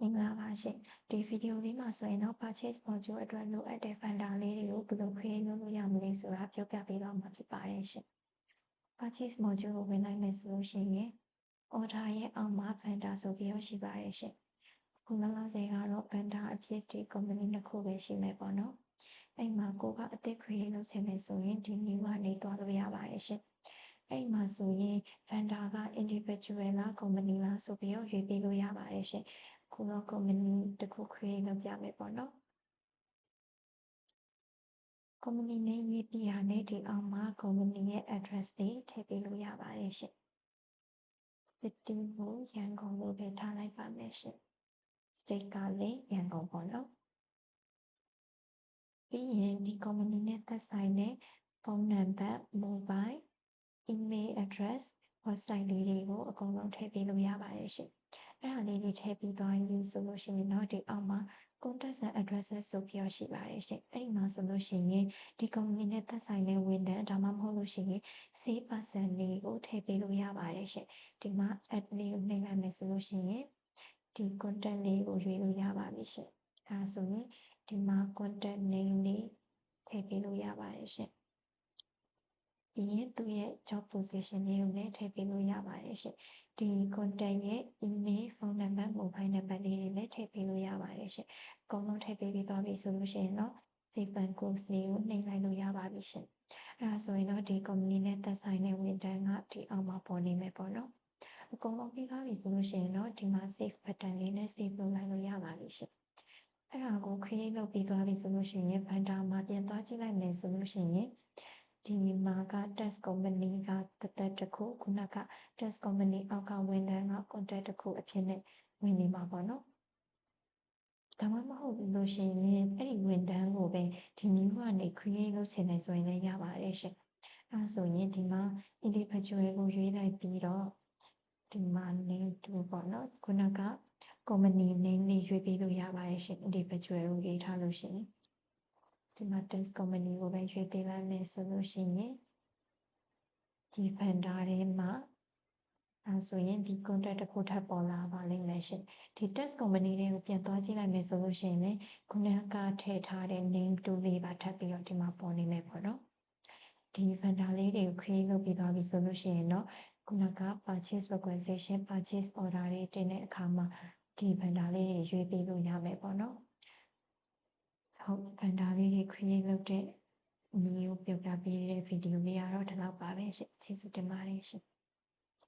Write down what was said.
မင်္ဂလာပါရှင်ဒီဗီဒီယိုလေးမှာဆိုရင်တော့ purchase module အတွက်လိုအပ်တဲ့ vendor လေးတွေကိုဘယ်လို create လုပ်လို့ရမလဲဆိုတာပြောပြပေးတော့မှာဖြစ်ပါတယ်ရှင် purchase module ကိုဝင်လိုက်မယ်ဆိုလို့ရှိရင် order ရဲ့အောက်မှာ vendor ဆိုပြီးတော့ရှိပါတယ်ရှင်ခုလောလောဆယ်ကတော့ vendor အဖြစ်ဒီ company နှစ်ခုပဲရှိမယ်ပေါ့နော်အဲ့မှာကိုကအသစ် create လုပ်ချင်တယ်ဆိုရင်ဒီ new ကနေသွားလို့ရပါတယ်ရှင်အဲ့မှာဆိုရင် vendor က individual လား company လားဆိုပြီးတော့ရွေးပေးလို့ရပါတယ်ရှင်ခုတော့ company တစ်ခု create လုပ်ပြမယ်ပေါ့နော် company name ရေးပြီးတာနဲ့ဒီအောက်မှာ company ရဲ့ address တွေထည့်ပေးလို့ရပါတယ်ရှင် city ကိုရန်ကုန်လို့ပဲထားလိုက်ပါမယ်ရှင် state ကလည်းရန်ကုန်ပေါ့နော်ပြီးရင်ဒီ company နဲ့သက်ဆိုင်တဲ့ဖုန်းနံပါတ် mobile email address website လေးတွေကိုအကုန်လုံးထည့်ပေးလို့ရပါတယ်ရှင်အဲ့ဒါလေးတွေထည့်ပြီးသွားပြီဆိုလို့ရှိရင်တော့ဒီအောက်မှာ contacts and addresses ဆိုပြီးတော့ရှိပါတယ်ရှင်အဲ့မှာဆိုလို့ရှိရင်ဒီ company နဲ့သက်ဆိုင်တဲ့ဝန်ထမ်းဒါမှမဟုတ်လို့ရှိရင် sales person လေးကိုထည့်ပေးလို့ရပါတယ်ရှင်ဒီမှာ add လေးကိုနှိပ်လိုက်မယ်ဆိုလို့ရှိရင်ဒီ contact လေးကိုရွေးလို့ရပါပြီရှင်အဲဒါဆိုရင်ဒီမှာ contact name လေးထည့်ပေးလို့ရပါတယ်ရှင်ပြီးရင်သူ့ရဲ့ job position လေးကိုလည်းထည့်ပေးလို့ရပါတယ်ရှင်ဒီ contact ရဲ့ email ဖုန်းနံပါတ် mobile နံပါတ်လေးတွေလည်းထည့်ပေးလို့ရပါတယ်ရှင်အကုန်လုံးထည့်ပေးပြီးသွားပြီဆိုလို့ရှိရင်တော့ paper course လေးကိုနှိပ်လိုက်လို့ရပါပြီရှင်အဲဒါဆိုရင်တော့ဒီ company နဲ့သက်ဆိုင်တဲ့ဝန်ထမ်းကဒီအောက်မှာပေါ်နေမယ်ပေါ့နော်အကုန်လုံးပြီးသွားပြီဆိုလို့ရှိရင်တော့ဒီမှာ save button လေးနဲ့ save လုပ်လိုက်လို့ရပါပြီရှင်အဲ့ဒါကို create လုပ်ပြီးသွားပြီဆိုလို့ရှိရင် vendor မှာပြန်သွားကြည့်လိုက်မယ်ဆိုလို့ရှိရင်ဒီမှာက test company ကတစ်ခုခုနက test company အောက်ကဝန်ထမ်းက contact တစ်ခုအဖြစ်နဲ့ဝင်နေမှာပေါ့နော်ဒါမှမဟုတ်လို့ရှိရင်အဲ့ဒီဝန်ထမ်းကိုပဲဒီ new ကနေ create လုပ်ချင်တယ်ဆိုရင်လည်းရပါတယ်ရှင်အဲဒါဆိုရင်ဒီမှာ individual ကိုရွေးလိုက်ပြီးတော့ဒီမှာ name to ပေါ့နော်ခုနက company name လေးရွေးပေးလို့ရပါတယ်ရှင် individual ကိုရေးထားလို့ရှိရင်ဒီမှာ test company ကိုပဲရွေးပေးလိုက်မယ်ဆိုလို့ရှိရင်ဒီ vendor ထဲမှာအဲဆိုရင်ဒီ contact တစ်ခုထပ်ပေါ်လာပါလိမ့်မယ်ရှင်ဒီ test company တွေကိုပြန်သွားကြည့်လိုက်မယ်ဆိုလို့ရှိရင်လည်းခုနကထည့်ထားတဲ့ name to လေးပါထပ်ပြီးတော့ဒီမှာပေါ်နေမယ်ပေါ့နော်ဒီ vendor လေးတွေကို create လုပ်ပြီးသွားပြီဆိုလို့ရှိရင်တော့ခုနက purchase requisition purchase order တွေတင်တဲ့အခါမှာဒီ vendor လေးတွေရွေးပေးလို့ရမယ်ပေါ့နော်ဟုတ် vendor လေးတွေ create လုပ်တဲ့မျိုးပြောပြပေးတဲ့ video လေးကတော့ဒီလောက်ပါပဲရှင်ကျေးဇူးတင်ပါတယ်ရှင်